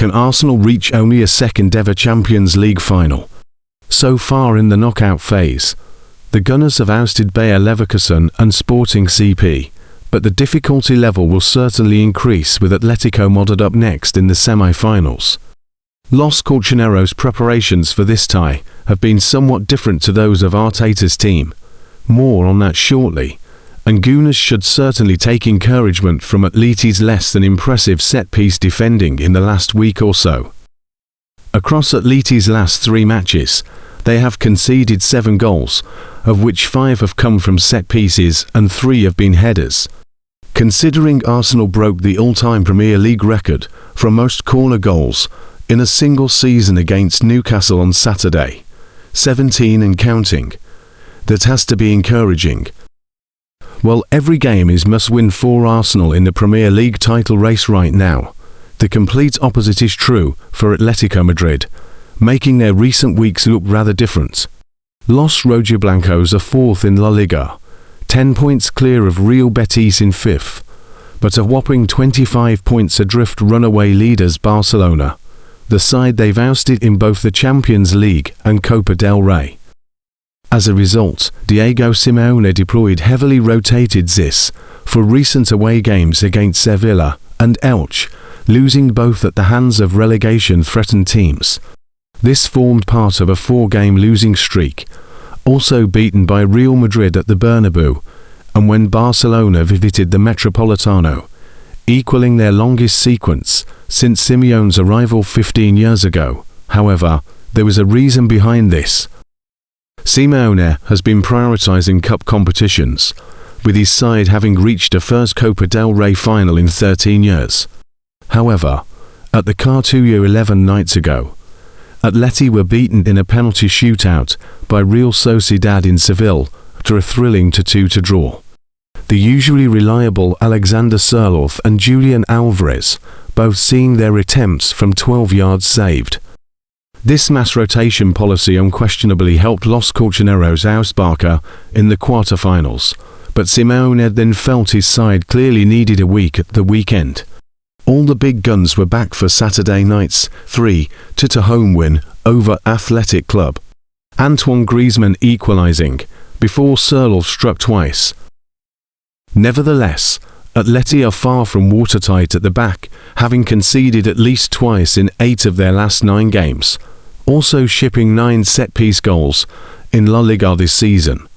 can Arsenal reach only a second-ever Champions League final? So far in the knockout phase, the Gunners have ousted Bayer Leverkusen and Sporting CP, but the difficulty level will certainly increase with Atletico Madrid up next in the semi-finals. Los Colchoneros' preparations for this tie have been somewhat different to those of Arteta's team. More on that shortly, and Gunners should certainly take encouragement from Atleti's less than impressive set-piece defending in the last week or so. Across Atleti's last 3 matches, they have conceded 7 goals, of which 5 have come from set pieces and 3 have been headers. Considering Arsenal broke the all-time Premier League record for most corner goals in a single season against Newcastle on Saturday, 17 and counting, that has to be encouraging. Well, every game is must-win for Arsenal in the Premier League title race right now. The complete opposite is true for Atletico Madrid, making their recent weeks look rather different. Los Rojiblancos are 4th in La Liga, 10 points clear of Real Betis in 5th, but a whopping 25 points adrift runaway leaders Barcelona, the side they've ousted in both the Champions League and Copa del Rey. As a result, Diego Simeone deployed heavily rotated Zis for recent away games against Sevilla and Elche, losing both at the hands of relegation-threatened teams. This formed part of a 4-game losing streak, also beaten by Real Madrid at the Bernabeu, and when Barcelona visited the Metropolitano, equaling their longest sequence since Simeone's arrival 15 years ago. However, there was a reason behind this. Simeone has been prioritizing cup competitions, with his side having reached a first Copa del Rey final in 13 years. However, at the Cartucho 11 nights ago, Atleti were beaten in a penalty shootout by Real Sociedad in Seville after a thrilling 2-2 draw. The usually reliable Alexander Sørloth and Julian Alvarez both seeing their attempts from 12 yards saved. This mass rotation policy unquestionably helped Los Colchoneros oust Barca in the quarter-finals, but Simeone then felt his side clearly needed a week at the weekend. All the big guns were back for Saturday night's 3-2 home win over Athletic Club. Antoine Griezmann equalising before Sørloth struck twice. Nevertheless, Atleti are far from watertight at the back, having conceded at least twice in 8 of their last 9 games, also shipping 9 set-piece goals in La Liga this season.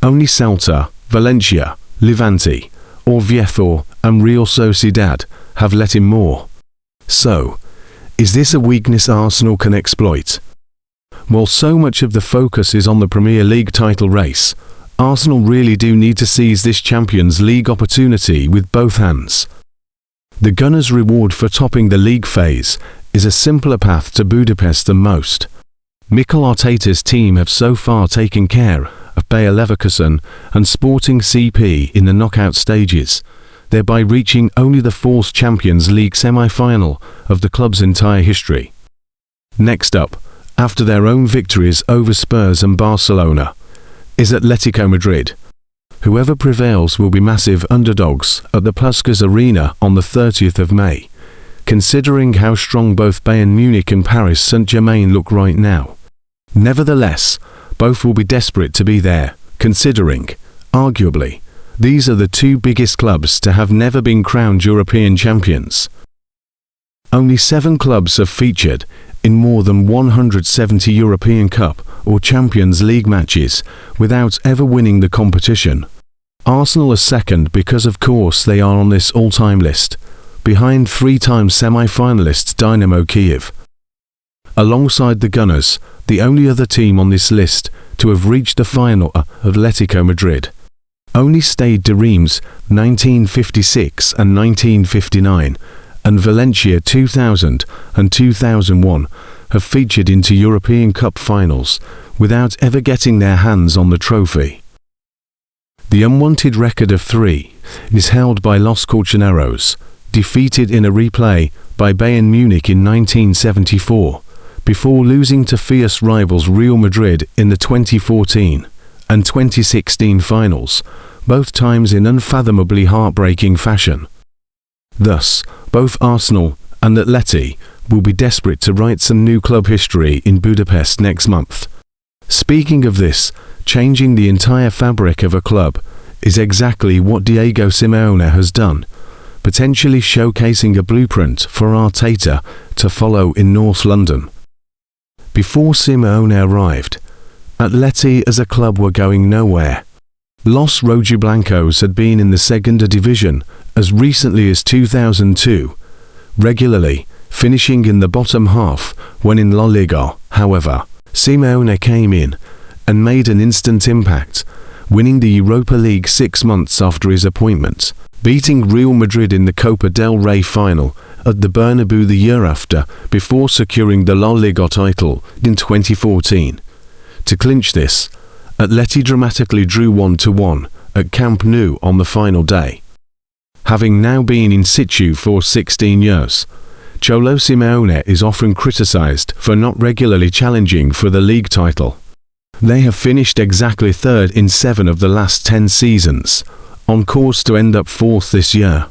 Only Celta, Valencia, Levante, Oviedo and Real Sociedad have let in more. So, is this a weakness Arsenal can exploit? While so much of the focus is on the Premier League title race, Arsenal really do need to seize this Champions League opportunity with both hands. The Gunners' reward for topping the league phase is a simpler path to Budapest than most. Mikel Arteta's team have so far taken care of Bayer Leverkusen and Sporting CP in the knockout stages, thereby reaching only the 4th Champions League semi-final of the club's entire history. Next up, after their own victories over Spurs and Barcelona, is Atletico Madrid. Whoever prevails will be massive underdogs at the Puskas Arena on the 30th of May, considering how strong both Bayern Munich and Paris Saint-Germain look right now. Nevertheless, both will be desperate to be there, considering, arguably, these are the 2 biggest clubs to have never been crowned European champions. Only 7 clubs have featured in more than 170 European Cup or Champions League matches without ever winning the competition. Arsenal are second because of course they are on this all-time list, behind 3-time semi-finalists Dynamo Kiev. Alongside the Gunners, the only other team on this list to have reached the final are Atletico Madrid. Only Stade de Reims 1956 and 1959 and Valencia 2000 and 2001 have featured into European Cup finals without ever getting their hands on the trophy. The unwanted record of 3 is held by Los Colchoneros, defeated in a replay by Bayern Munich in 1974, before losing to fierce rivals Real Madrid in the 2014 and 2016 finals, both times in unfathomably heartbreaking fashion. Thus, both Arsenal and Atleti will be desperate to write some new club history in Budapest next month. Speaking of this, changing the entire fabric of a club is exactly what Diego Simeone has done, potentially showcasing a blueprint for Arteta to follow in North London. Before Simeone arrived, Atleti as a club were going nowhere. Los Rojiblancos had been in the Segunda Division as recently as 2002, regularly finishing in the bottom half when in La Liga. However, Simeone came in and made an instant impact, winning the Europa League 6 months after his appointment, beating Real Madrid in the Copa del Rey final at the Bernabeu the year after, before securing the La Liga title in 2014. To clinch this, Atleti dramatically drew 1-1 at Camp Nou on the final day. Having now been in situ for 16 years, Cholo Simeone is often criticised for not regularly challenging for the league title. They have finished exactly third in 7 of the last 10 seasons, on course to end up 4th this year.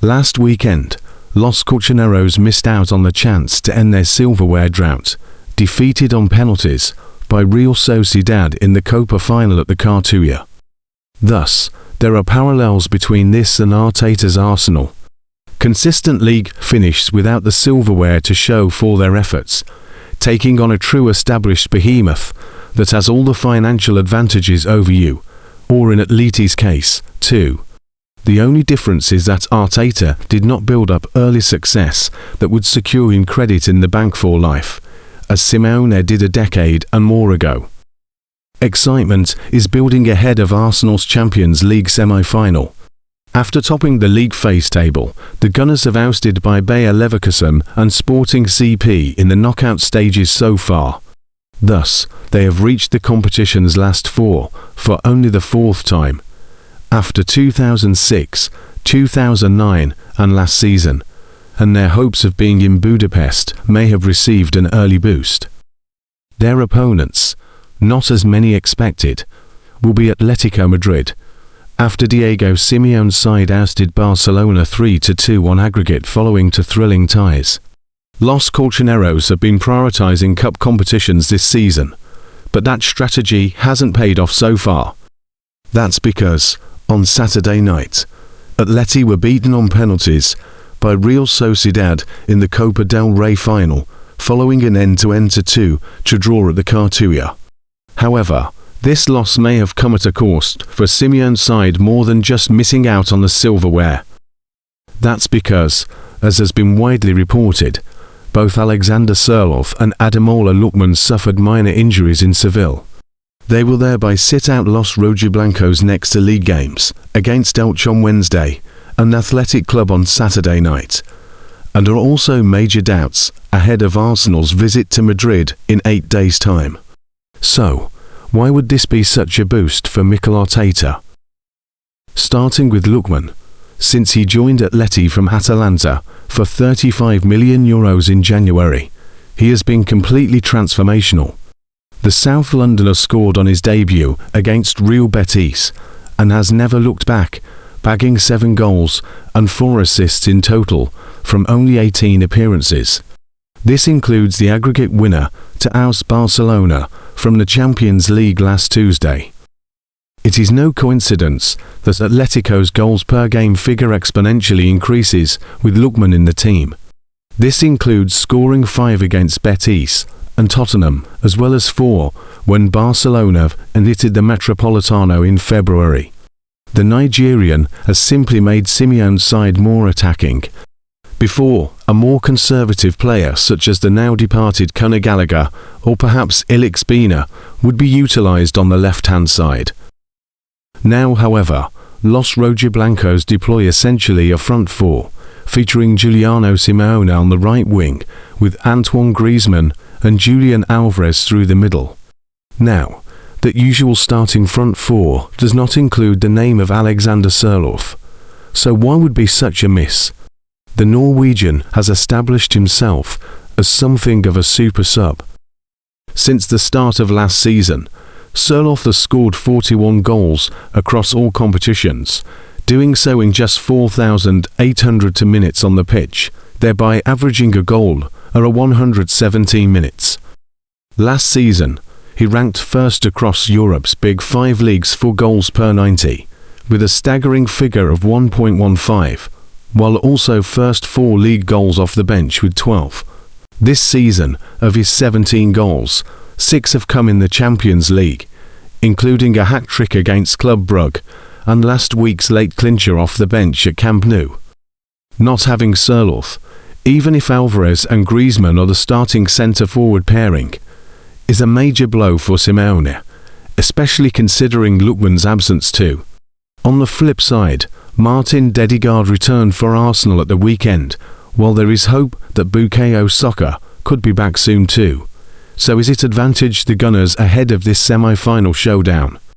Last weekend, Los Colchoneros missed out on the chance to end their silverware drought, defeated on penalties by Real Sociedad in the Copa final at the Cartuja. Thus, there are parallels between this and Arteta's Arsenal. Consistent league finishes without the silverware to show for their efforts, taking on a true established behemoth that has all the financial advantages over you, or in Atleti's case, too. The only difference is that Arteta did not build up early success that would secure him credit in the bank for life, as Simeone did a decade and more ago. Excitement is building ahead of Arsenal's Champions League semi-final. After topping the league phase table, the Gunners have ousted by Bayer Leverkusen and Sporting CP in the knockout stages so far. Thus, they have reached the competition's last 4 for only the 4th time, after 2006, 2009 and last season, and their hopes of being in Budapest may have received an early boost. Their opponents, not as many expected, will be Atletico Madrid, after Diego Simeone's side ousted Barcelona 3-2 on aggregate following to thrilling ties. Los Colchoneros have been prioritising cup competitions this season, but that strategy hasn't paid off so far. That's because, on Saturday night, Atleti were beaten on penalties by Real Sociedad in the Copa del Rey final, following an end-to-end 2-2 draw at the Cartuja. However, this loss may have come at a cost for Simeone's side more than just missing out on the silverware. That's because, as has been widely reported, both Alexander Sørloth and Ademola Lookman suffered minor injuries in Seville. They will thereby sit out Los Rojiblancos' next league games against Elche on Wednesday and Athletic Club on Saturday night, and are also major doubts ahead of Arsenal's visit to Madrid in 8 days' time. So, why would this be such a boost for Mikel Arteta? Starting with Lookman, since he joined Atleti from Atalanta for €35 million in January, he has been completely transformational. The South Londoner scored on his debut against Real Betis and has never looked back, bagging 7 goals and 4 assists in total from only 18 appearances. This includes the aggregate winner to oust Barcelona from the Champions League last Tuesday. It is no coincidence that Atletico's goals per game figure exponentially increases with Lookman in the team. This includes scoring 5 against Betis and Tottenham, as well as 4 when Barcelona ended the Metropolitano in February. The Nigerian has simply made Simeone's side more attacking. Before, a more conservative player such as the now departed Conor Gallagher or perhaps Ilix Bina would be utilised on the left-hand side. Now, however, Los Rojiblancos deploy essentially a front 4, featuring Giuliano Simeone on the right wing, with Antoine Griezmann and Julian Alvarez through the middle. Now, that usual starting front 4 does not include the name of Alexander Sørloth. So why would be such a miss? The Norwegian has established himself as something of a super sub. Since the start of last season, Sørloth has scored 41 goals across all competitions, doing so in just 4,800 minutes on the pitch, thereby averaging a goal are a 117 minutes. Last season, he ranked first across Europe's Big Five leagues for goals per 90, with a staggering figure of 1.15, while also first for league goals off the bench with 12. This season, of his 17 goals, 6 have come in the Champions League, including a hat-trick against Club Brugge and last week's late clincher off the bench at Camp Nou. Not having Sørloth, even if Alvarez and Griezmann are the starting centre-forward pairing, is a major blow for Simeone, especially considering Lookman's absence too. On the flip side, Martinodegaard returned for Arsenal at the weekend, while there is hope that Bukayosaka could be back soon too. So is it advantage the Gunners ahead of this semi-final showdown?